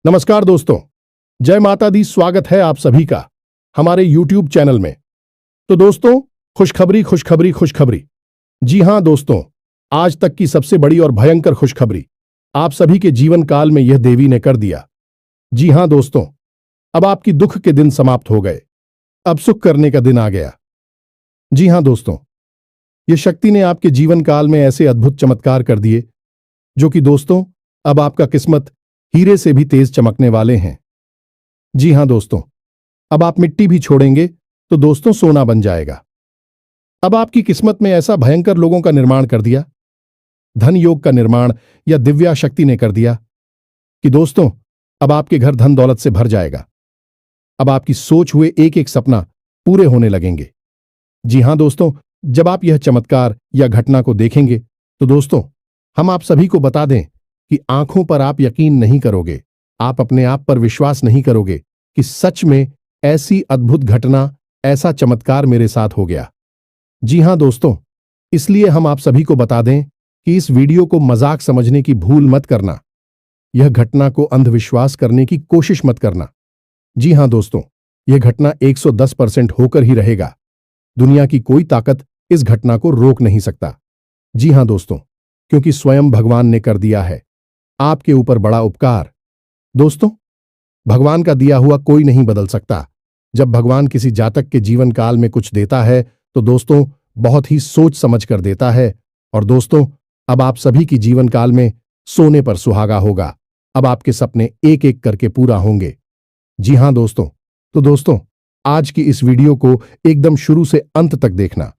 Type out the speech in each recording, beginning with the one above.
नमस्कार दोस्तों, जय माता दी। स्वागत है आप सभी का हमारे YouTube चैनल में। तो दोस्तों, खुशखबरी खुशखबरी खुशखबरी। जी हां दोस्तों, आज तक की सबसे बड़ी और भयंकर खुशखबरी आप सभी के जीवन काल में यह देवी ने कर दिया। जी हां दोस्तों, अब आपकी दुख के दिन समाप्त हो गए, अब सुख करने का दिन आ गया। जी हां दोस्तों, यह शक्ति ने आपके जीवन काल में ऐसे अद्भुत चमत्कार कर दिए जो कि दोस्तों अब आपका किस्मत हीरे से भी तेज चमकने वाले हैं। जी हां दोस्तों, अब आप मिट्टी भी छोड़ेंगे तो दोस्तों सोना बन जाएगा। अब आपकी किस्मत में ऐसा भयंकर लोगों का निर्माण कर दिया, धन योग का निर्माण या दिव्या शक्ति ने कर दिया कि दोस्तों अब आपके घर धन दौलत से भर जाएगा। अब आपकी सोच हुए एक एक सपना पूरे होने लगेंगे। जी हां दोस्तों, जब आप यह चमत्कार या घटना को देखेंगे तो दोस्तों हम आप सभी को बता दें कि आंखों पर आप यकीन नहीं करोगे, आप अपने आप पर विश्वास नहीं करोगे कि सच में ऐसी अद्भुत घटना, ऐसा चमत्कार मेरे साथ हो गया। जी हां दोस्तों, इसलिए हम आप सभी को बता दें कि इस वीडियो को मजाक समझने की भूल मत करना, यह घटना को अंधविश्वास करने की कोशिश मत करना। जी हां दोस्तों, यह घटना 110% होकर ही रहेगा। दुनिया की कोई ताकत इस घटना को रोक नहीं सकता। जी हां दोस्तों, क्योंकि स्वयं भगवान ने कर दिया है आपके ऊपर बड़ा उपकार। दोस्तों, भगवान का दिया हुआ कोई नहीं बदल सकता। जब भगवान किसी जातक के जीवन काल में कुछ देता है तो दोस्तों बहुत ही सोच समझ कर देता है। और दोस्तों अब आप सभी की जीवन काल में सोने पर सुहागा होगा। अब आपके सपने एक एक करके पूरा होंगे। जी हां दोस्तों, तो दोस्तों आज की इस वीडियो को एकदम शुरू से अंत तक देखना।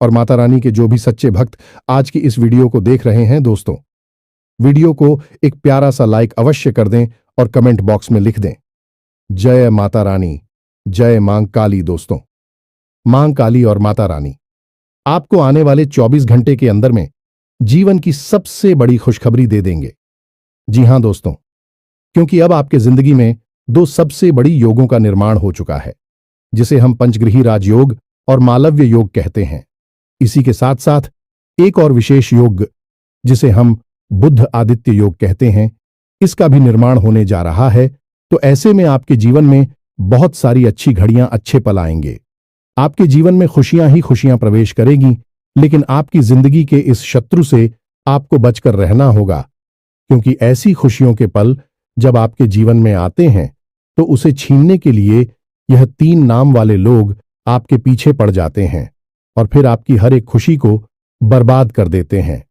और माता रानी के जो भी सच्चे भक्त आज की इस वीडियो को देख रहे हैं दोस्तों, वीडियो को एक प्यारा सा लाइक अवश्य कर दें और कमेंट बॉक्स में लिख दें, जय माता रानी, जय मां काली। दोस्तों, मां काली और माता रानी आपको आने वाले 24 घंटे के अंदर में जीवन की सबसे बड़ी खुशखबरी दे देंगे। जी हां दोस्तों, क्योंकि अब आपके जिंदगी में दो सबसे बड़ी योगों का निर्माण हो चुका है, जिसे हम पंचगृही राजयोग और मालव्य योग कहते हैं। इसी के साथ साथ एक और विशेष योग जिसे हम बुद्ध आदित्य योग कहते हैं, इसका भी निर्माण होने जा रहा है। तो ऐसे में आपके जीवन में बहुत सारी अच्छी घड़ियां, अच्छे पल आएंगे। आपके जीवन में खुशियां ही खुशियां प्रवेश करेगी, लेकिन आपकी जिंदगी के इस शत्रु से आपको बचकर रहना होगा, क्योंकि ऐसी खुशियों के पल जब आपके जीवन में आते हैं तो उसे छीनने के लिए यह 3 नाम वाले लोग आपके पीछे पड़ जाते हैं और फिर आपकी हर एक खुशी को बर्बाद कर देते हैं।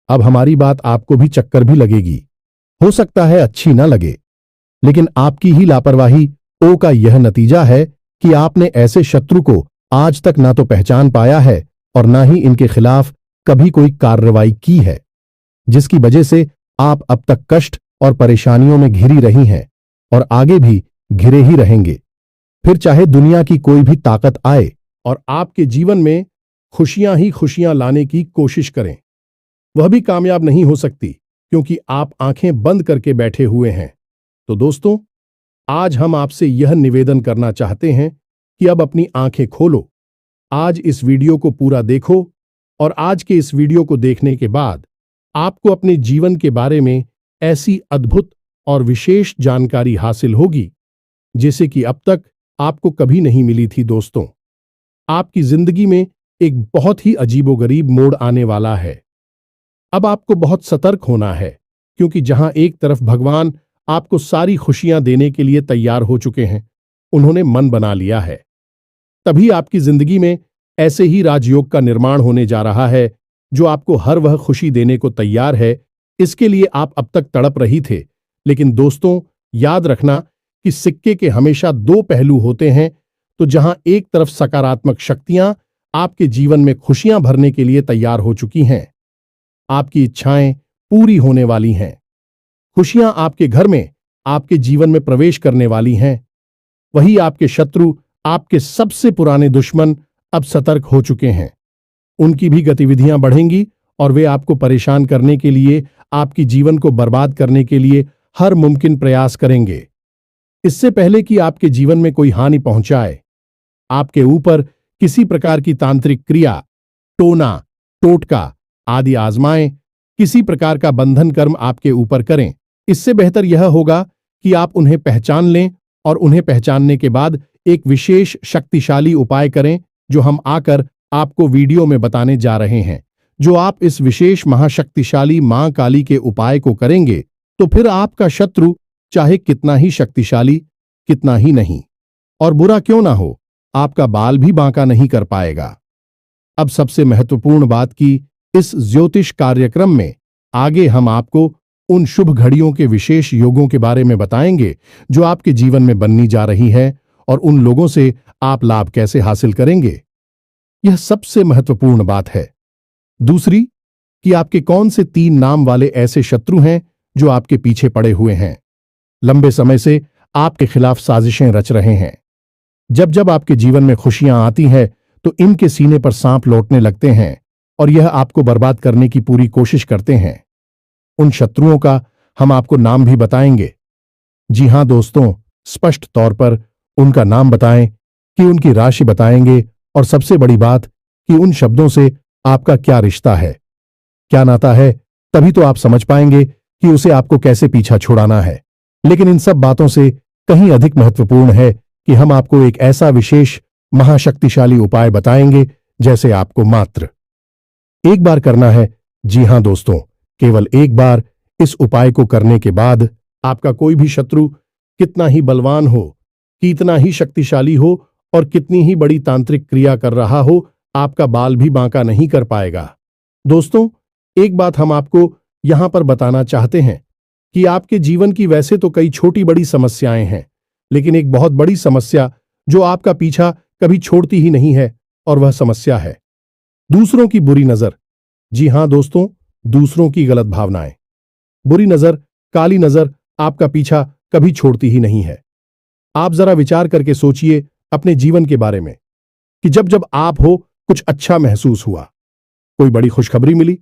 अब हमारी बात आपको भी चक्कर भी लगेगी, हो सकता है अच्छी ना लगे, लेकिन आपकी ही लापरवाही ओ का यह नतीजा है कि आपने ऐसे शत्रु को आज तक ना तो पहचान पाया है और ना ही इनके खिलाफ कभी कोई कार्रवाई की है, जिसकी वजह से आप अब तक कष्ट और परेशानियों में घिरी रही हैं और आगे भी घिरे ही रहेंगे। फिर चाहे दुनिया की कोई भी ताकत आए और आपके जीवन में खुशियां ही खुशियां लाने की कोशिश करें, वह भी कामयाब नहीं हो सकती, क्योंकि आप आंखें बंद करके बैठे हुए हैं। तो दोस्तों आज हम आपसे यह निवेदन करना चाहते हैं कि अब अपनी आंखें खोलो, आज इस वीडियो को पूरा देखो और आज के इस वीडियो को देखने के बाद आपको अपने जीवन के बारे में ऐसी अद्भुत और विशेष जानकारी हासिल होगी जैसे कि अब तक आपको कभी नहीं मिली थी। दोस्तों, आपकी जिंदगी में एक बहुत ही अजीबोगरीब मोड़ आने वाला है। अब आपको बहुत सतर्क होना है, क्योंकि जहां एक तरफ भगवान आपको सारी खुशियां देने के लिए तैयार हो चुके हैं, उन्होंने मन बना लिया है, तभी आपकी जिंदगी में ऐसे ही राजयोग का निर्माण होने जा रहा है जो आपको हर वह खुशी देने को तैयार है। इसके लिए आप अब तक तड़प रही थे, लेकिन दोस्तों याद रखना कि सिक्के के हमेशा 2 पहलू होते हैं। तो जहां एक तरफ सकारात्मक शक्तियां आपके जीवन में खुशियां भरने के लिए तैयार हो चुकी हैं, आपकी इच्छाएं पूरी होने वाली हैं, खुशियां आपके घर में, आपके जीवन में प्रवेश करने वाली हैं, वही आपके शत्रु, आपके सबसे पुराने दुश्मन अब सतर्क हो चुके हैं। उनकी भी गतिविधियां बढ़ेंगी और वे आपको परेशान करने के लिए, आपकी जीवन को बर्बाद करने के लिए हर मुमकिन प्रयास करेंगे। इससे पहले कि आपके जीवन में कोई हानि पहुंचाए, आपके ऊपर किसी प्रकार की तांत्रिक क्रिया, टोना, टोटका आदि आजमाएं, किसी प्रकार का बंधन कर्म आपके ऊपर करें, इससे बेहतर यह होगा कि आप उन्हें पहचान लें और उन्हें पहचानने के बाद एक विशेष शक्तिशाली उपाय करें जो हम आकर आपको वीडियो में बताने जा रहे हैं। जो आप इस विशेष महाशक्तिशाली मां काली के उपाय को करेंगे तो फिर आपका शत्रु चाहे कितना ही शक्तिशाली, कितना ही नहीं और बुरा क्यों ना हो, आपका बाल भी बांका नहीं कर पाएगा। अब सबसे महत्वपूर्ण बात कि इस ज्योतिष कार्यक्रम में आगे हम आपको उन शुभ घड़ियों के विशेष योगों के बारे में बताएंगे जो आपके जीवन में बननी जा रही है और उन लोगों से आप लाभ कैसे हासिल करेंगे। यह सबसे महत्वपूर्ण बात है। दूसरी कि आपके कौन से 3 नाम वाले ऐसे शत्रु हैं जो आपके पीछे पड़े हुए हैं, लंबे समय से आपके खिलाफ साजिशें रच रहे हैं। जब जब आपके जीवन में खुशियां आती हैं तो इनके सीने पर सांप लौटने लगते हैं और यह आपको बर्बाद करने की पूरी कोशिश करते हैं। उन शत्रुओं का हम आपको नाम भी बताएंगे। जी हां दोस्तों, स्पष्ट तौर पर उनका नाम बताएं कि उनकी राशि बताएंगे और सबसे बड़ी बात कि उन शब्दों से आपका क्या रिश्ता है, क्या नाता है, तभी तो आप समझ पाएंगे कि उसे आपको कैसे पीछा छुड़ाना है। लेकिन इन सब बातों से कहीं अधिक महत्वपूर्ण है कि हम आपको एक ऐसा विशेष महाशक्तिशाली उपाय बताएंगे जैसे आपको मात्र एक बार करना है। जी हां दोस्तों, केवल एक बार इस उपाय को करने के बाद आपका कोई भी शत्रु कितना ही बलवान हो, कितना ही शक्तिशाली हो और कितनी ही बड़ी तांत्रिक क्रिया कर रहा हो, आपका बाल भी बांका नहीं कर पाएगा। दोस्तों, एक बात हम आपको यहां पर बताना चाहते हैं कि आपके जीवन की वैसे तो कई छोटी बड़ी समस्याएं हैं, लेकिन एक बहुत बड़ी समस्या जो आपका पीछा कभी छोड़ती ही नहीं है और वह समस्या है दूसरों की बुरी नजर। जी हां दोस्तों, दूसरों की गलत भावनाएं, बुरी नजर, काली नजर आपका पीछा कभी छोड़ती ही नहीं है। आप जरा विचार करके सोचिए अपने जीवन के बारे में कि जब जब आप हो कुछ अच्छा महसूस हुआ, कोई बड़ी खुशखबरी मिली,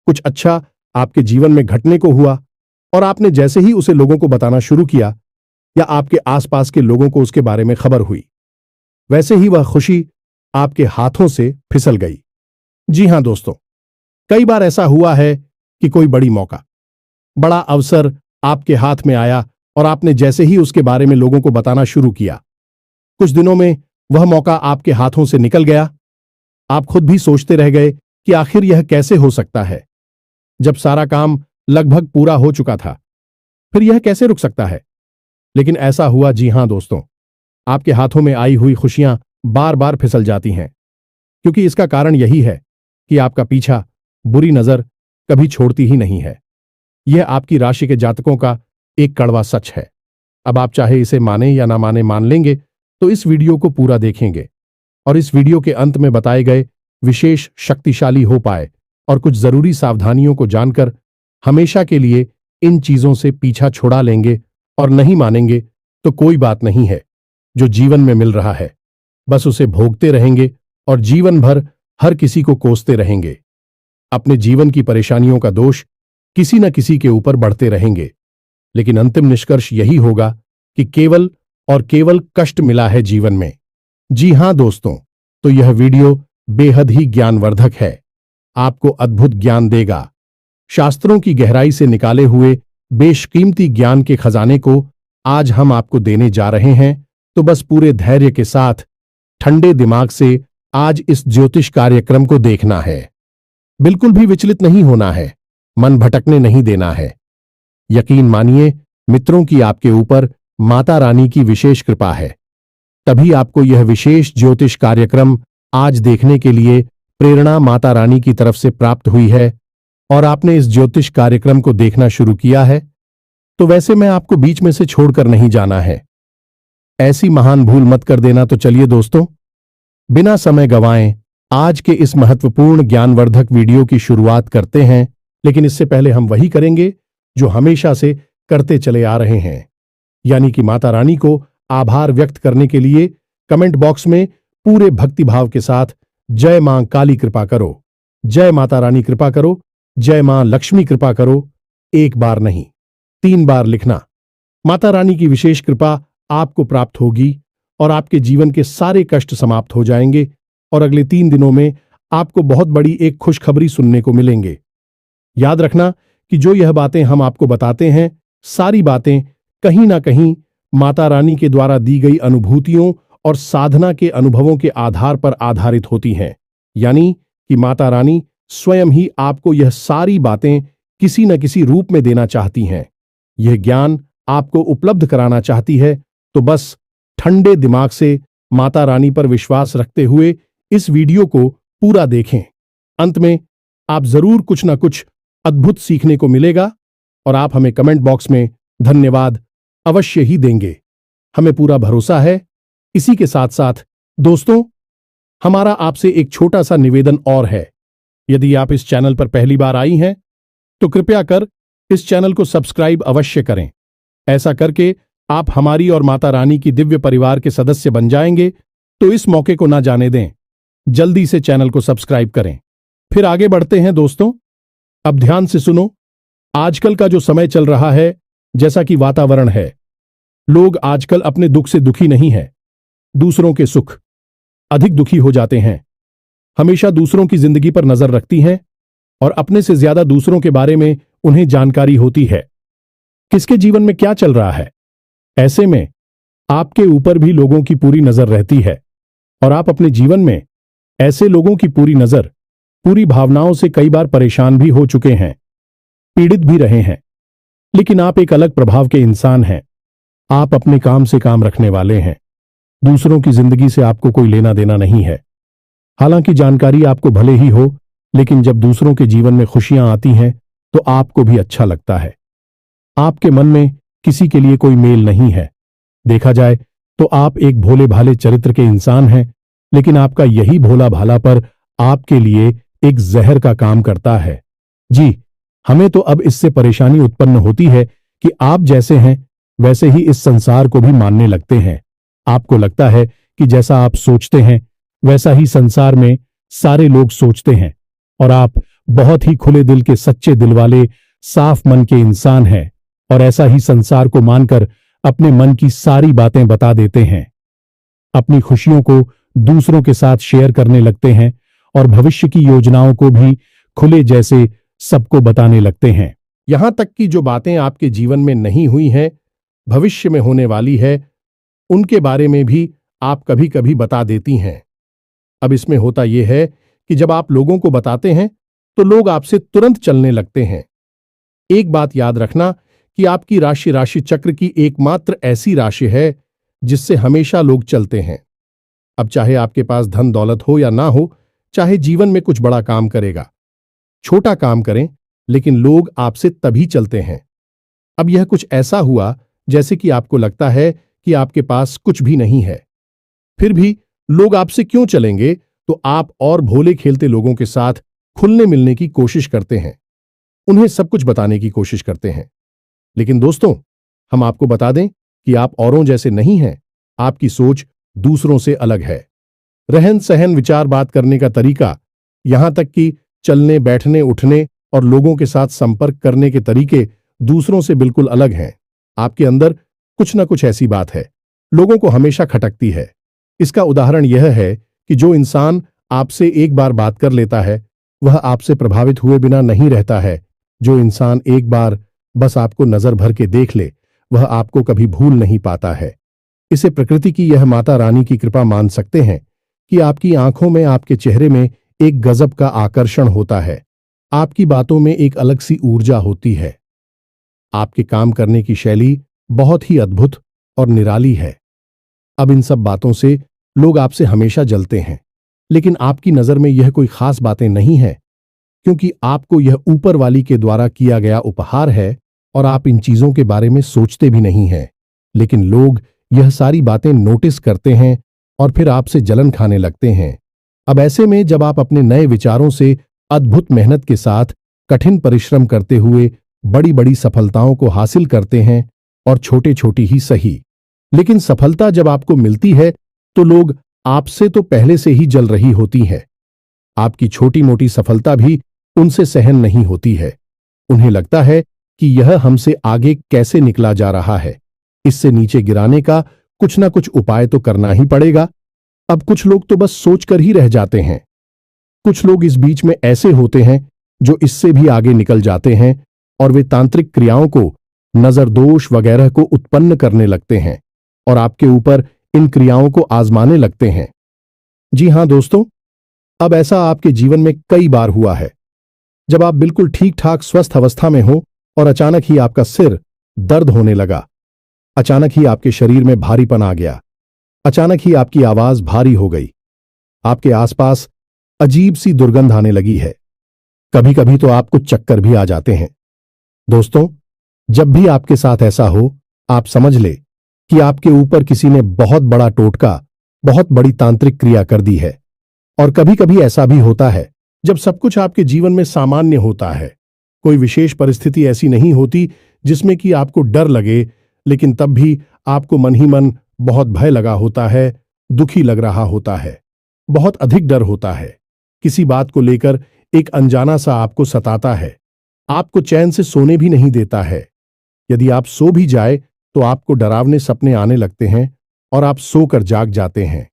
कुछ अच्छा आपके जीवन में घटने को हुआ और आपने जैसे ही उसे लोगों को बताना शुरू किया या आपके आसपास के लोगों को उसके बारे में खबर हुई, वैसे ही वह खुशी आपके हाथों से फिसल गई। जी हां दोस्तों, कई बार ऐसा हुआ है कि कोई बड़ी मौका, बड़ा अवसर आपके हाथ में आया और आपने जैसे ही उसके बारे में लोगों को बताना शुरू किया, कुछ दिनों में वह मौका आपके हाथों से निकल गया। आप खुद भी सोचते रह गए कि आखिर यह कैसे हो सकता है, जब सारा काम लगभग पूरा हो चुका था, फिर यह कैसे रुक सकता है। लेकिन ऐसा हुआ। जी हां दोस्तों, आपके हाथों में आई हुई खुशियां बार बार फिसल जाती हैं, क्योंकि इसका कारण यही है कि आपका पीछा बुरी नजर कभी छोड़ती ही नहीं है। यह आपकी राशि के जातकों का एक कड़वा सच है। अब आप चाहे इसे माने या ना माने, मान लेंगे तो इस वीडियो को पूरा देखेंगे और इस वीडियो के अंत में बताए गए विशेष शक्तिशाली उपाय और कुछ जरूरी सावधानियों को जानकर हमेशा के लिए इन चीजों से पीछा छुड़ा लेंगे। और नहीं मानेंगे तो कोई बात नहीं है, जो जीवन में मिल रहा है बस उसे भोगते रहेंगे और जीवन भर हर किसी को कोसते रहेंगे। अपने जीवन की परेशानियों का दोष किसी न किसी के ऊपर बढ़ते रहेंगे, लेकिन अंतिम निष्कर्ष यही होगा कि केवल और केवल कष्ट मिला है जीवन में। जी हां दोस्तों, तो यह वीडियो बेहद ही ज्ञानवर्धक है, आपको अद्भुत ज्ञान देगा। शास्त्रों की गहराई से निकाले हुए बेशकीमती ज्ञान के खजाने को आज हम आपको देने जा रहे हैं। तो बस पूरे धैर्य के साथ ठंडे दिमाग से आज इस ज्योतिष कार्यक्रम को देखना है। बिल्कुल भी विचलित नहीं होना है, मन भटकने नहीं देना है। यकीन मानिए मित्रों की आपके ऊपर माता रानी की विशेष कृपा है, तभी आपको यह विशेष ज्योतिष कार्यक्रम आज देखने के लिए प्रेरणा माता रानी की तरफ से प्राप्त हुई है और आपने इस ज्योतिष कार्यक्रम को देखना शुरू किया है। तो वैसे मैं आपको बीच में से छोड़कर नहीं जाना है, ऐसी महान भूल मत कर देना। तो चलिए दोस्तों, बिना समय गंवाएं आज के इस महत्वपूर्ण ज्ञानवर्धक वीडियो की शुरुआत करते हैं। लेकिन इससे पहले हम वही करेंगे जो हमेशा से करते चले आ रहे हैं, यानी कि माता रानी को आभार व्यक्त करने के लिए कमेंट बॉक्स में पूरे भक्तिभाव के साथ जय मां काली कृपा करो, जय माता रानी कृपा करो, जय मां लक्ष्मी कृपा करो, एक बार नहीं 3 बार लिखना। माता रानी की विशेष कृपा आपको प्राप्त होगी और आपके जीवन के सारे कष्ट समाप्त हो जाएंगे और अगले 3 दिनों में आपको बहुत बड़ी एक खुशखबरी सुनने को मिलेंगे। याद रखना कि जो यह बातें हम आपको बताते हैं, सारी बातें कहीं ना कहीं माता रानी के द्वारा दी गई अनुभूतियों और साधना के अनुभवों के आधार पर आधारित होती हैं। यानी कि माता रानी स्वयं ही आपको यह सारी बातें किसी न किसी रूप में देना चाहती हैं। यह ज्ञान आपको उपलब्ध कराना चाहती है, तो बस ठंडे दिमाग से माता रानी पर विश्वास रखते हुए इस वीडियो को पूरा देखें। अंत में आप जरूर कुछ ना कुछ अद्भुत सीखने को मिलेगा और आप हमें कमेंट बॉक्स में धन्यवाद अवश्य ही देंगे। हमें पूरा भरोसा है। इसी के साथ साथ दोस्तों, हमारा आपसे एक छोटा सा निवेदन और है। यदि आप इस चैनल पर पहली बार आई हैं, तो कृपया कर इस चैनल को सब्सक्राइब अवश्य करें। ऐसा करके आप हमारी और माता रानी की दिव्य परिवार के सदस्य बन जाएंगे, तो इस मौके को ना जाने दें। जल्दी से चैनल को सब्सक्राइब करें। फिर आगे बढ़ते हैं दोस्तों। अब ध्यान से सुनो। आजकल का जो समय चल रहा है, जैसा कि वातावरण है, लोग आजकल अपने दुख से दुखी नहीं हैं, दूसरों के सुख अधिक दुखी हो जाते हैं। हमेशा दूसरों की जिंदगी पर नजर रखती हैं और अपने से ज्यादा दूसरों के बारे में उन्हें जानकारी होती है, किसके जीवन में क्या चल रहा है। ऐसे में आपके ऊपर भी लोगों की पूरी नजर रहती है और आप अपने जीवन में ऐसे लोगों की पूरी नजर, पूरी भावनाओं से कई बार परेशान भी हो चुके हैं, पीड़ित भी रहे हैं। लेकिन आप एक अलग प्रभाव के इंसान हैं। आप अपने काम से काम रखने वाले हैं। दूसरों की जिंदगी से आपको कोई लेना देना नहीं है। हालांकि जानकारी आपको भले ही हो, लेकिन जब दूसरों के जीवन में खुशियां आती हैं तो आपको भी अच्छा लगता है। आपके मन में किसी के लिए कोई मेल नहीं है। देखा जाए तो आप एक भोले भाले चरित्र के इंसान हैं, लेकिन आपका यही भोला भालापन आपके लिए एक जहर का काम करता है। जी, हमें तो अब इससे परेशानी उत्पन्न होती है कि आप जैसे हैं वैसे ही इस संसार को भी मानने लगते हैं। आपको लगता है कि जैसा आप सोचते हैं वैसा ही संसार में सारे लोग सोचते हैं और आप बहुत ही खुले दिल के, सच्चे दिल वाले, साफ मन के इंसान हैं और ऐसा ही संसार को मानकर अपने मन की सारी बातें बता देते हैं। अपनी खुशियों को दूसरों के साथ शेयर करने लगते हैं और भविष्य की योजनाओं को भी खुले जैसे सबको बताने लगते हैं। यहां तक कि जो बातें आपके जीवन में नहीं हुई हैं, भविष्य में होने वाली है, उनके बारे में भी आप कभी कभी बता देती हैं। अब इसमें होता यह है कि जब आप लोगों को बताते हैं तो लोग आपसे तुरंत चलने लगते हैं। एक बात याद रखना कि आपकी राशि चक्र की एकमात्र ऐसी राशि है जिससे हमेशा लोग चलते हैं। अब चाहे आपके पास धन दौलत हो या ना हो, चाहे जीवन में कुछ बड़ा काम करेगा, छोटा काम करें, लेकिन लोग आपसे तभी चलते हैं। अब यह कुछ ऐसा हुआ जैसे कि आपको लगता है कि आपके पास कुछ भी नहीं है, फिर भी लोग आपसे क्यों चलेंगे, तो आप और भोले खेलते लोगों के साथ खुलने मिलने की कोशिश करते हैं, उन्हें सब कुछ बताने की कोशिश करते हैं। लेकिन दोस्तों, हम आपको बता दें कि आप औरों जैसे नहीं हैं। आपकी सोच दूसरों से अलग है। रहन सहन, विचार, बात करने का तरीका, यहां तक कि चलने, बैठने, उठने और लोगों के साथ संपर्क करने के तरीके दूसरों से बिल्कुल अलग हैं। आपके अंदर कुछ ना कुछ ऐसी बात है, लोगों को हमेशा खटकती है। इसका उदाहरण यह है कि जो इंसान आपसे एक बार बात कर लेता है, वह आपसे प्रभावित हुए बिना नहीं रहता है। जो इंसान एक बार बस आपको नजर भर के देख ले, वह आपको कभी भूल नहीं पाता है। इसे प्रकृति की यह माता रानी की कृपा मान सकते हैं कि आपकी आंखों में, आपके चेहरे में एक गजब का आकर्षण होता है। आपकी बातों में एक अलग सी ऊर्जा होती है। आपके काम करने की शैली बहुत ही अद्भुत और निराली है। अब इन सब बातों से लोग आपसे हमेशा जलते हैं, लेकिन आपकी नजर में यह कोई खास बातें नहीं है, क्योंकि आपको यह ऊपर वाली के द्वारा किया गया उपहार है और आप इन चीजों के बारे में सोचते भी नहीं हैं। लेकिन लोग यह सारी बातें नोटिस करते हैं और फिर आपसे जलन खाने लगते हैं। अब ऐसे में जब आप अपने नए विचारों से अद्भुत मेहनत के साथ कठिन परिश्रम करते हुए बड़ी बड़ी सफलताओं को हासिल करते हैं, और छोटी छोटी ही सही, लेकिन सफलता जब आपको मिलती है तो लोग आपसे तो पहले से ही जल रही होती है। आपकी छोटी मोटी सफलता भी उनसे सहन नहीं होती है। उन्हें लगता है कि यह हमसे आगे कैसे निकला जा रहा है, इससे नीचे गिराने का कुछ ना कुछ उपाय तो करना ही पड़ेगा। अब कुछ लोग तो बस सोचकर ही रह जाते हैं। कुछ लोग इस बीच में ऐसे होते हैं जो इससे भी आगे निकल जाते हैं और वे तांत्रिक क्रियाओं को नजर दोष वगैरह को उत्पन्न करने लगते हैं और आपके ऊपर इन क्रियाओं को आजमाने लगते हैं। जी हां दोस्तों, अब ऐसा आपके जीवन में कई बार हुआ है, जब आप बिल्कुल ठीक ठाक स्वस्थ अवस्था में हो और अचानक ही आपका सिर दर्द होने लगा, अचानक ही आपके शरीर में भारीपन आ गया, अचानक ही आपकी आवाज भारी हो गई, आपके आसपास अजीब सी दुर्गंध आने लगी है, कभी कभी तो आपको चक्कर भी आ जाते हैं। दोस्तों, जब भी आपके साथ ऐसा हो, आप समझ ले कि आपके ऊपर किसी ने बहुत बड़ा टोटका, बहुत बड़ी तांत्रिक क्रिया कर दी है। और कभी कभी ऐसा भी होता है जब सब कुछ आपके जीवन में सामान्य होता है, कोई विशेष परिस्थिति ऐसी नहीं होती जिसमें कि आपको डर लगे, लेकिन तब भी आपको मन ही मन बहुत भय लगा होता है, दुखी लग रहा होता है, बहुत अधिक डर होता है, किसी बात को लेकर एक अनजाना सा आपको सताता है, आपको चैन से सोने भी नहीं देता है। यदि आप सो भी जाए तो आपको डरावने सपने आने लगते हैं और आप सोकर जाग जाते हैं।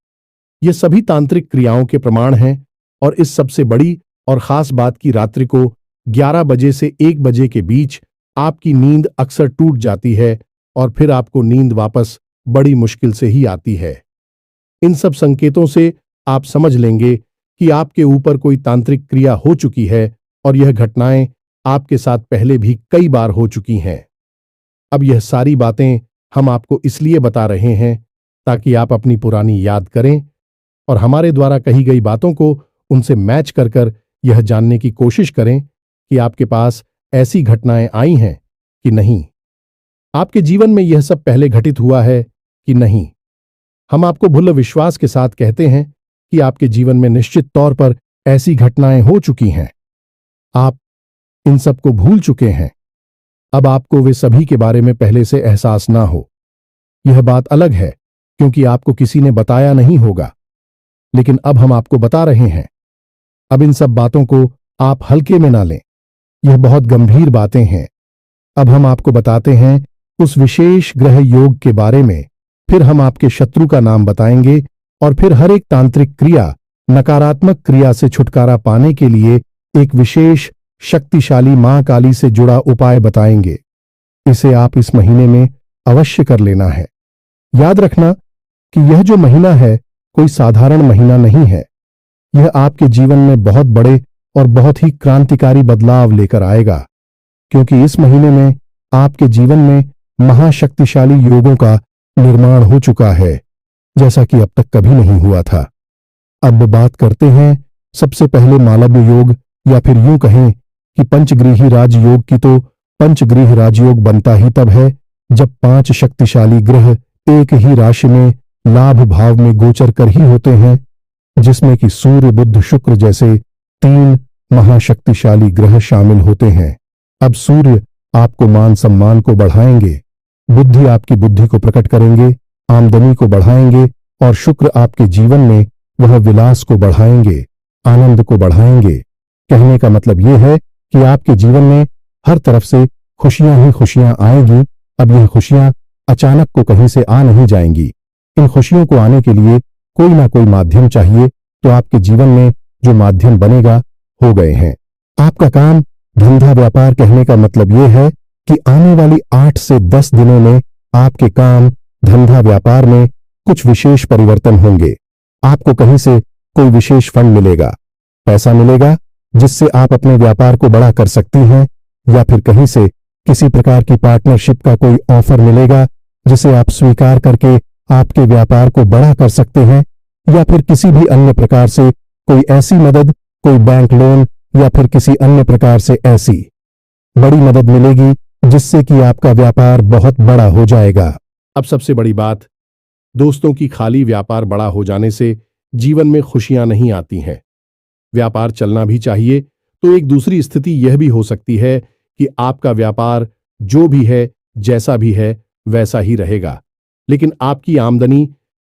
ये सभी तांत्रिक क्रियाओं के प्रमाण हैं। और इस सबसे बड़ी और खास बात की रात्रि को 11 बजे से 1 बजे के बीच आपकी नींद अक्सर टूट जाती है और फिर आपको नींद वापस बड़ी मुश्किल से ही आती है। इन सब संकेतों से आप समझ लेंगे कि आपके ऊपर कोई तांत्रिक क्रिया हो चुकी है और यह घटनाएं आपके साथ पहले भी कई बार हो चुकी हैं। अब यह सारी बातें हम आपको इसलिए बता रहे हैं ताकि आप अपनी पुरानी याद करें और हमारे द्वारा कही गई बातों को उनसे मैच कर कर यह जानने की कोशिश करें कि आपके पास ऐसी घटनाएं आई हैं कि नहीं, आपके जीवन में यह सब पहले घटित हुआ है कि नहीं। हम आपको भुल्ल विश्वास के साथ कहते हैं कि आपके जीवन में निश्चित तौर पर ऐसी घटनाएं हो चुकी हैं। आप इन सब को भूल चुके हैं। अब आपको वे सभी के बारे में पहले से एहसास ना हो, यह बात अलग है क्योंकि आपको किसी ने बताया नहीं होगा, लेकिन अब हम आपको बता रहे हैं। अब इन सब बातों को आप हल्के में ना लें, यह बहुत गंभीर बातें हैं। अब हम आपको बताते हैं उस विशेष ग्रह योग के बारे में, फिर हम आपके शत्रु का नाम बताएंगे और फिर हर एक तांत्रिक क्रिया, नकारात्मक क्रिया से छुटकारा पाने के लिए एक विशेष शक्तिशाली मां काली से जुड़ा उपाय बताएंगे। इसे आप इस महीने में अवश्य कर लेना है। याद रखना कि यह जो महीना है कोई साधारण महीना नहीं है। यह आपके जीवन में बहुत बड़े और बहुत ही क्रांतिकारी बदलाव लेकर आएगा, क्योंकि इस महीने में आपके जीवन में महाशक्तिशाली योगों का निर्माण हो चुका है, जैसा कि अब तक कभी नहीं हुआ था। अब बात करते हैं सबसे पहले मालव्य योग, या फिर यूं कहें कि पंचग्रीही राजयोग की। तो पंचग्रीह राजयोग बनता ही तब है जब 5 शक्तिशाली ग्रह एक ही राशि में लाभ भाव में गोचर कर ही होते हैं, जिसमें कि सूर्य, बुध, शुक्र जैसे 3 महाशक्तिशाली ग्रह शामिल होते हैं। अब सूर्य आपको मान सम्मान को बढ़ाएंगे, बुद्धि आपकी बुद्धि को प्रकट करेंगे, आमदनी को बढ़ाएंगे, और शुक्र आपके जीवन में वह विलास को बढ़ाएंगे, आनंद को बढ़ाएंगे। कहने का मतलब यह है कि आपके जीवन में हर तरफ से खुशियां ही खुशियां आएंगी। अब यह खुशियां अचानक को कहीं से आ नहीं जाएंगी। इन खुशियों को आने के लिए कोई ना कोई माध्यम चाहिए, तो आपके जीवन में जो माध्यम बनेगा हो गए हैं। आपका काम, धंधा, व्यापार, कहने का मतलब यह है कि आने वाली 8 से 10 दिनों में आपके काम, धंधा, व्यापार में कुछ विशेष परिवर्तन होंगे। आपको कहीं से कोई विशेष फंड मिलेगा, पैसा मिलेगा, जिससे आप अपने व्यापार को बड़ा कर सकती हैं, या फिर कहीं से किसी प्रकार की पार्टनरशिप का कोई ऑफर मिलेगा जिसे आप स्वीकार करके आपके व्यापार को बड़ा कर सकते हैं, या फिर किसी भी अन्य प्रकार से कोई ऐसी मदद, कोई बैंक लोन या फिर किसी अन्य प्रकार से ऐसी बड़ी मदद मिलेगी जिससे कि आपका व्यापार बहुत बड़ा हो जाएगा। अब सबसे बड़ी बात दोस्तों की, खाली व्यापार बड़ा हो जाने से जीवन में खुशियां नहीं आती हैं। व्यापार चलना भी चाहिए। तो एक दूसरी स्थिति यह भी हो सकती है कि आपका व्यापार जो भी है, जैसा भी है, वैसा ही रहेगा, लेकिन आपकी आमदनी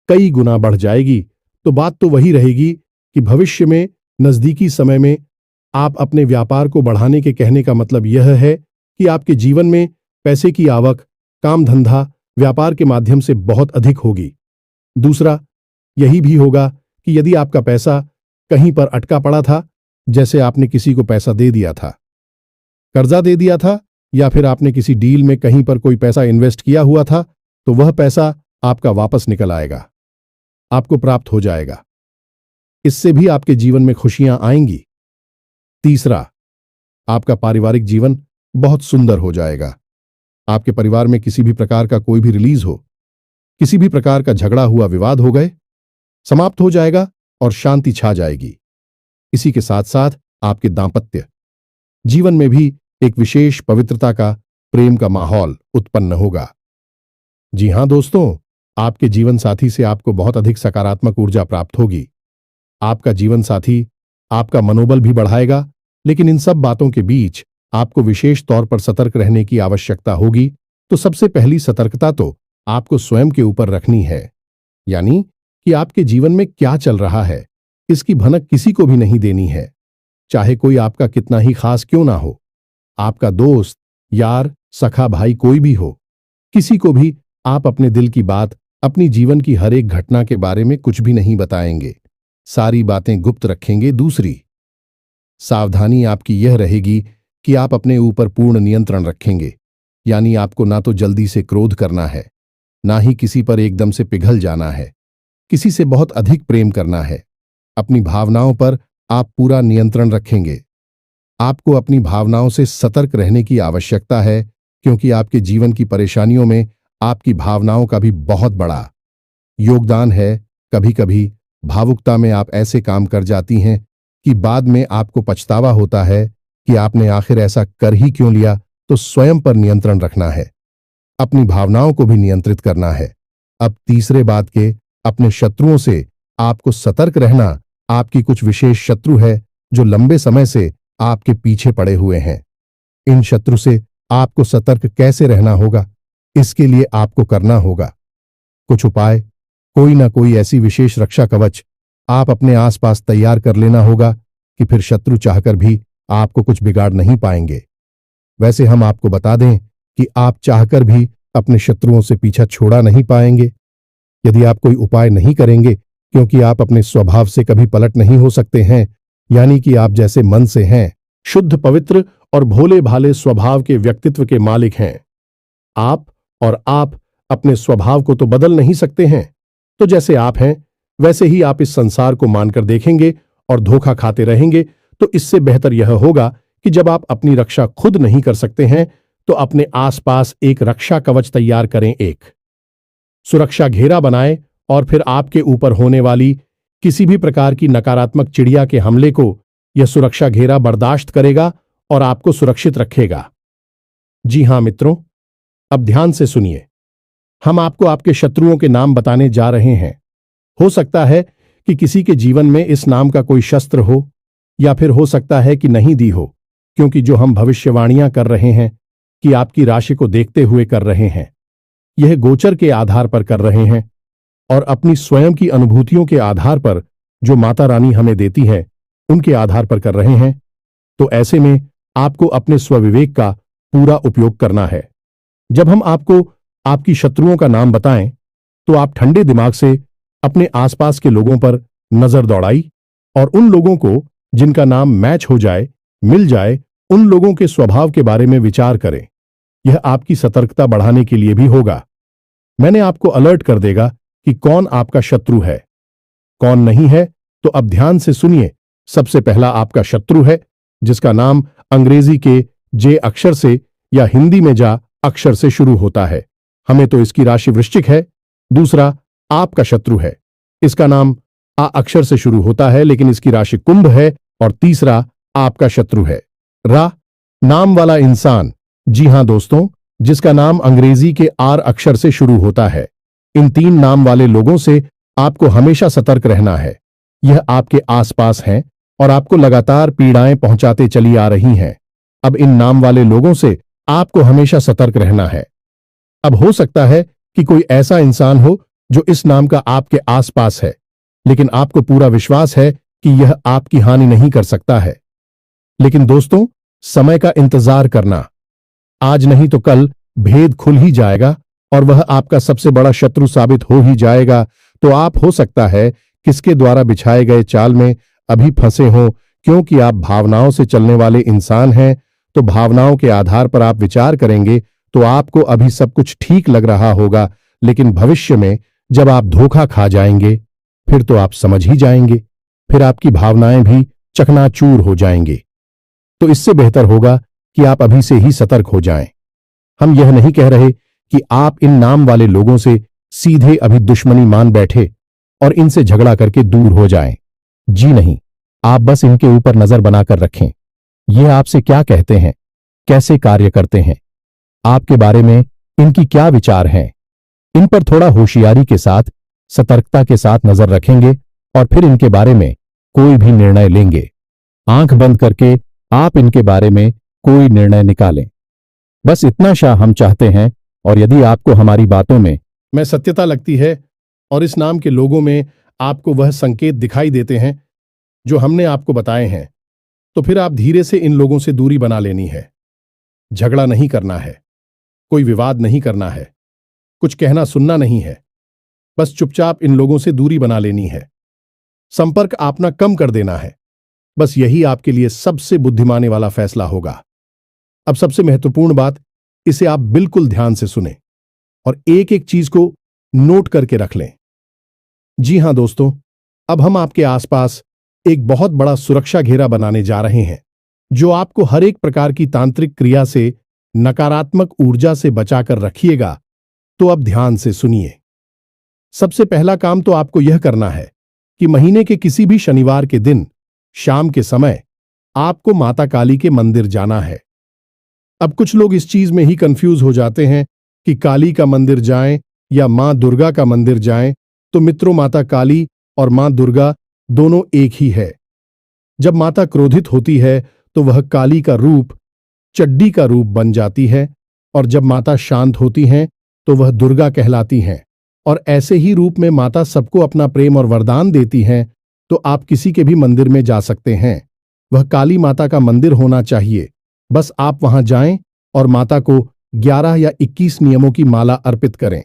कई गुना बढ़ जाएगी। तो बात तो वही रहेगी कि भविष्य में, नजदीकी समय में आप अपने व्यापार को बढ़ाने के कहने का मतलब यह है कि आपके जीवन में पैसे की आवक, काम धंधा, व्यापार के माध्यम से बहुत अधिक होगी। दूसरा यही भी होगा कि यदि आपका पैसा कहीं पर अटका पड़ा था, जैसे आपने किसी को पैसा दे दिया था, कर्जा दे दिया था, या फिर आपने किसी डील में कहीं पर कोई पैसा इन्वेस्ट किया हुआ था तो वह पैसा आपका वापस निकल आएगा, आपको प्राप्त हो जाएगा। इससे भी आपके जीवन में खुशियां आएंगी। तीसरा, आपका पारिवारिक जीवन बहुत सुंदर हो जाएगा। आपके परिवार में किसी भी प्रकार का कोई भी रिलीज हो, किसी भी प्रकार का झगड़ा हुआ विवाद हो गए, समाप्त हो जाएगा और शांति छा जाएगी। इसी के साथ साथ आपके दांपत्य जीवन में भी एक विशेष पवित्रता का, प्रेम का माहौल उत्पन्न होगा। जी हां दोस्तों, आपके जीवन साथी से आपको बहुत अधिक सकारात्मक ऊर्जा प्राप्त होगी। आपका जीवन साथी आपका मनोबल भी बढ़ाएगा, लेकिन इन सब बातों के बीच आपको विशेष तौर पर सतर्क रहने की आवश्यकता होगी। तो सबसे पहली सतर्कता तो आपको स्वयं के ऊपर रखनी है, यानी कि आपके जीवन में क्या चल रहा है इसकी भनक किसी को भी नहीं देनी है, चाहे कोई आपका कितना ही खास क्यों ना हो। आपका दोस्त, यार, सखा, भाई कोई भी हो, किसी को भी आप अपने दिल की बात, अपनी जीवन की हर एक घटना के बारे में कुछ भी नहीं बताएंगे, सारी बातें गुप्त रखेंगे। दूसरी सावधानी आपकी यह रहेगी कि आप अपने ऊपर पूर्ण नियंत्रण रखेंगे, यानी आपको ना तो जल्दी से क्रोध करना है, ना ही किसी पर एकदम से पिघल जाना है, किसी से बहुत अधिक प्रेम करना है। अपनी भावनाओं पर आप पूरा नियंत्रण रखेंगे। आपको अपनी भावनाओं से सतर्क रहने की आवश्यकता है, क्योंकि आपके जीवन की परेशानियों में आपकी भावनाओं का भी बहुत बड़ा योगदान है। कभी कभी भावुकता में आप ऐसे काम कर जाती हैं कि बाद में आपको पछतावा होता है कि आपने आखिर ऐसा कर ही क्यों लिया। तो स्वयं पर नियंत्रण रखना है, अपनी भावनाओं को भी नियंत्रित करना है। अब तीसरे बात के, अपने शत्रुओं से आपको सतर्क रहना। आपकी कुछ विशेष शत्रु है जो लंबे समय से आपके पीछे पड़े हुए हैं। इन शत्रु से आपको सतर्क कैसे रहना होगा, इसके लिए आपको करना होगा कुछ उपाय। कोई ना कोई ऐसी विशेष रक्षा कवच आप अपने आसपास तैयार कर लेना होगा कि फिर शत्रु चाहकर भी आपको कुछ बिगाड़ नहीं पाएंगे। वैसे हम आपको बता दें कि आप चाहकर भी अपने शत्रुओं से पीछा छोड़ा नहीं पाएंगे यदि आप कोई उपाय नहीं करेंगे, क्योंकि आप अपने स्वभाव से कभी पलट नहीं हो सकते हैं, यानी कि आप जैसे मन से हैं, शुद्ध, पवित्र और भोले भाले स्वभाव के व्यक्तित्व के मालिक हैं आप, और आप अपने स्वभाव को तो बदल नहीं सकते हैं। तो जैसे आप हैं वैसे ही आप इस संसार को मानकर देखेंगे और धोखा खाते रहेंगे। तो इससे बेहतर यह होगा कि जब आप अपनी रक्षा खुद नहीं कर सकते हैं तो अपने आसपास एक रक्षा कवच तैयार करें, एक सुरक्षा घेरा बनाएं, और फिर आपके ऊपर होने वाली किसी भी प्रकार की नकारात्मक चिड़िया के हमले को यह सुरक्षा घेरा बर्दाश्त करेगा और आपको सुरक्षित रखेगा। जी हां मित्रों, अब ध्यान से सुनिए। हम आपको आपके शत्रुओं के नाम बताने जा रहे हैं। हो सकता है कि किसी के जीवन में इस नाम का कोई शस्त्र हो, या फिर हो सकता है कि नहीं दी हो, क्योंकि जो हम भविष्यवाणियां कर रहे हैं कि आपकी राशि को देखते हुए कर रहे हैं, यह गोचर के आधार पर कर रहे हैं और अपनी स्वयं की अनुभूतियों के आधार पर जो माता रानी हमें देती है उनके आधार पर कर रहे हैं। तो ऐसे में आपको अपने स्वविवेक का पूरा उपयोग करना है। जब हम आपको आपकी शत्रुओं का नाम बताएं तो आप ठंडे दिमाग से अपने आसपास के लोगों पर नजर दौड़ाई और उन लोगों को जिनका नाम मैच हो जाए, मिल जाए, उन लोगों के स्वभाव के बारे में विचार करें। यह आपकी सतर्कता बढ़ाने के लिए भी होगा। मैंने आपको अलर्ट कर देगा कि कौन आपका शत्रु है, कौन नहीं है। तो अब ध्यान से सुनिए। सबसे पहला आपका शत्रु है जिसका नाम अंग्रेजी के जे अक्षर से या हिंदी में जा अक्षर से शुरू होता है। हमें तो इसकी राशि वृश्चिक है। दूसरा आपका शत्रु है, इसका नाम आ अक्षर से शुरू होता है लेकिन इसकी राशि कुंभ है। और तीसरा आपका शत्रु है रा नाम वाला इंसान। जी हां दोस्तों, जिसका नाम अंग्रेजी के आर अक्षर से शुरू होता है। इन तीन नाम वाले लोगों से आपको हमेशा सतर्क रहना है। यह आपके आसपास हैं और आपको लगातार पीड़ाएं पहुंचाते चली आ रही हैं। अब इन नाम वाले लोगों से आपको हमेशा सतर्क रहना है। अब हो सकता है कि कोई ऐसा इंसान हो जो इस नाम का आपके आसपास है, लेकिन आपको पूरा विश्वास है कि यह आपकी हानि नहीं कर सकता है। लेकिन दोस्तों, समय का इंतजार करना, आज नहीं तो कल भेद खुल ही जाएगा और वह आपका सबसे बड़ा शत्रु साबित हो ही जाएगा। तो आप हो सकता है किसके द्वारा बिछाए गए चाल में अभी फंसे हों, क्योंकि आप भावनाओं से चलने वाले इंसान हैं। तो भावनाओं के आधार पर आप विचार करेंगे तो आपको अभी सब कुछ ठीक लग रहा होगा, लेकिन भविष्य में जब आप धोखा खा जाएंगे फिर तो आप समझ ही जाएंगे, फिर आपकी भावनाएं भी चकनाचूर हो जाएंगे। तो इससे बेहतर होगा कि आप अभी से ही सतर्क हो जाएं। हम यह नहीं कह रहे कि आप इन नाम वाले लोगों से सीधे अभी दुश्मनी मान बैठे और इनसे झगड़ा करके दूर हो जाएं। जी नहीं, आप बस इनके ऊपर नजर बनाकर रखें। ये आपसे क्या कहते हैं, कैसे कार्य करते हैं, आपके बारे में इनकी क्या विचार हैं, इन पर थोड़ा होशियारी के साथ, सतर्कता के साथ नजर रखेंगे और फिर इनके बारे में कोई भी निर्णय लेंगे। आंख बंद करके आप इनके बारे में कोई निर्णय निकालें। बस इतना शाह हम चाहते हैं, और यदि आपको हमारी बातों में सत्यता लगती है और इस नाम के लोगों में आपको वह संकेत दिखाई देते हैं जो हमने आपको बताए हैं, तो फिर आप धीरे से इन लोगों से दूरी बना लेनी है। झगड़ा नहीं करना है, कोई विवाद नहीं करना है, कुछ कहना सुनना नहीं है, बस चुपचाप इन लोगों से दूरी बना लेनी है। संपर्क अपना कम कर देना है। बस यही आपके लिए सबसे बुद्धिमानी वाला फैसला होगा। अब सबसे महत्वपूर्ण बात, इसे आप बिल्कुल ध्यान से सुनें और एक एक चीज को नोट करके रख लें। जी हां दोस्तों, अब हम आपके आसपास एक बहुत बड़ा सुरक्षा घेरा बनाने जा रहे हैं, जो आपको हर एक प्रकार की तांत्रिक क्रिया से, नकारात्मक ऊर्जा से बचाकर रखिएगा। तो अब ध्यान से सुनिए। सबसे पहला काम तो आपको यह करना है कि महीने के किसी भी शनिवार के दिन शाम के समय आपको माता काली के मंदिर जाना है। अब कुछ लोग इस चीज में ही कंफ्यूज हो जाते हैं कि काली का मंदिर जाएं या मां दुर्गा का मंदिर जाएं। तो मित्रों, माता काली और मां दुर्गा दोनों एक ही है। जब माता क्रोधित होती है तो वह काली का रूप, चड्डी का रूप बन जाती है, और जब माता शांत होती हैं तो वह दुर्गा कहलाती हैं। और ऐसे ही रूप में माता सबको अपना प्रेम और वरदान देती हैं। तो आप किसी के भी मंदिर में जा सकते हैं, वह काली माता का मंदिर होना चाहिए। बस आप वहां जाएं और माता को 11 या 21 नियमों की माला अर्पित करें।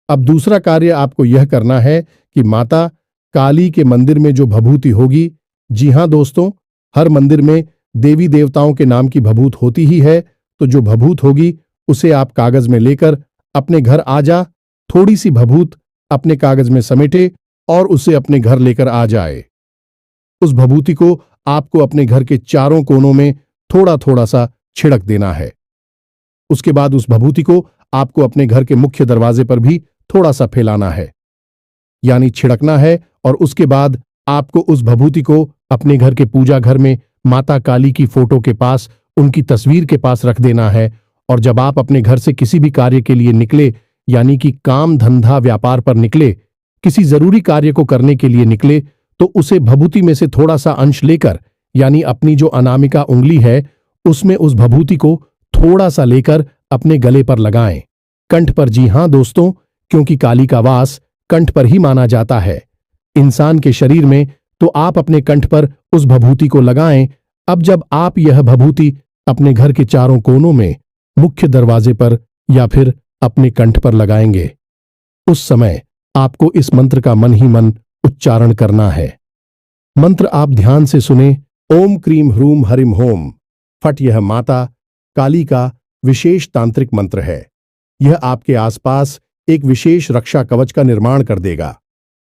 अब दूसरा कार्य आपको यह करना है कि माता काली के मंदिर में जो भभूति होगी, जी हां दोस्तों, हर मंदिर में देवी देवताओं के नाम की भभूत होती ही है, तो जो भभूत होगी उसे आप कागज में लेकर अपने घर आ जा। थोड़ी सी भभूत अपने कागज में समेटे और उसे अपने घर लेकर आ जाए। उस भभूति को आपको अपने घर के चारों कोनों में थोड़ा थोड़ा सा छिड़क देना है। उसके बाद उस भभूति को आपको अपने घर के मुख्य दरवाजे पर भी थोड़ा सा फैलाना है, यानी छिड़कना है। और उसके बाद आपको उस भभूति को अपने घर के पूजा घर में माता काली की फोटो के पास, उनकी तस्वीर के पास रख देना है। और जब आप अपने घर से किसी भी कार्य के लिए निकले, यानी कि काम धंधा व्यापार पर निकले, किसी जरूरी कार्य को करने के लिए निकले, तो उसे भभूति में से थोड़ा सा अंश लेकर, यानी अपनी जो अनामिका उंगली है उसमें उस भभूति को थोड़ा सा लेकर अपने गले पर लगाएं, कंठ पर। जी हां दोस्तों, क्योंकि काली का वास कंठ पर ही माना जाता है इंसान के शरीर में, तो आप अपने कंठ पर उस भभूति को लगाएं। अब जब आप यह भभूति अपने घर के चारों कोनों में, मुख्य दरवाजे पर या फिर अपने कंठ पर लगाएंगे, उस समय आपको इस मंत्र का मन ही मन उच्चारण करना है। मंत्र आप ध्यान से सुने। ओम क्रीम ह्रूम हरिम होम फट। यह माता काली का विशेष तांत्रिक मंत्र है। यह आपके आसपास एक विशेष रक्षा कवच का निर्माण कर देगा।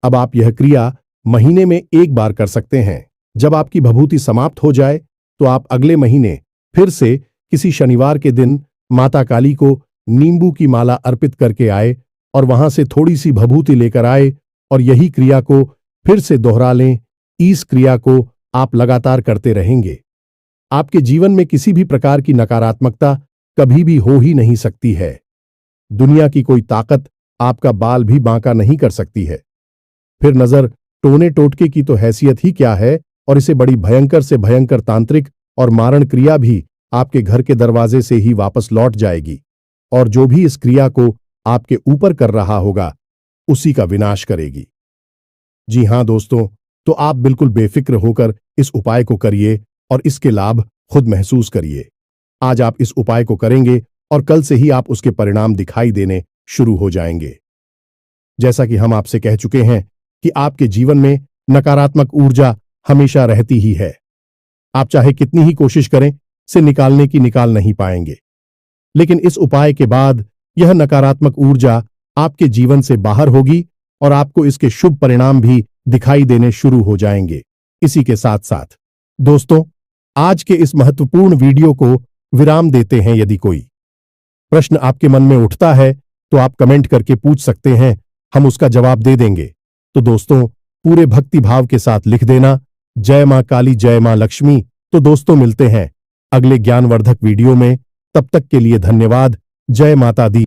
अब आप यह क्रिया महीने में एक बार कर सकते हैं। जब आपकी भभूति समाप्त हो जाए तो आप अगले महीने फिर से किसी शनिवार के दिन माता काली को नींबू की माला अर्पित करके आए और वहां से थोड़ी सी भभूति लेकर आए और यही क्रिया को फिर से दोहरा लें। इस क्रिया को आप लगातार करते रहेंगे। आपके जीवन में किसी भी प्रकार की नकारात्मकता कभी भी हो ही नहीं सकती है। दुनिया की कोई ताकत आपका बाल भी बांका नहीं कर सकती है। फिर नजर टोने टोटके की तो हैसियत ही क्या है, और इसे बड़ी भयंकर से भयंकर तांत्रिक और मारण क्रिया भी आपके घर के दरवाजे से ही वापस लौट जाएगी, और जो भी इस क्रिया को आपके ऊपर कर रहा होगा उसी का विनाश करेगी। जी हां दोस्तों, तो आप बिल्कुल बेफिक्र होकर इस उपाय को करिए और इसके लाभ खुद महसूस करिए। आज आप इस उपाय को करेंगे और कल से ही आप उसके परिणाम दिखाई देने शुरू हो जाएंगे। जैसा कि हम आपसे कह चुके हैं कि आपके जीवन में नकारात्मक ऊर्जा हमेशा रहती ही है। आप चाहे कितनी ही कोशिश करें, से निकालने की निकाल नहीं पाएंगे। लेकिन इस उपाय के बाद यह नकारात्मक ऊर्जा आपके जीवन से बाहर होगी और आपको इसके शुभ परिणाम भी दिखाई देने शुरू हो जाएंगे। इसी के साथ साथ दोस्तों, आज के इस महत्वपूर्ण वीडियो को विराम देते हैं। यदि कोई प्रश्न आपके मन में उठता है तो आप कमेंट करके पूछ सकते हैं, हम उसका जवाब दे देंगे। तो दोस्तों, पूरे भक्ति भाव के साथ लिख देना, जय मां काली, जय मां लक्ष्मी। तो दोस्तों, मिलते हैं अगले ज्ञानवर्धक वीडियो में। तब तक के लिए धन्यवाद। जय माता दी।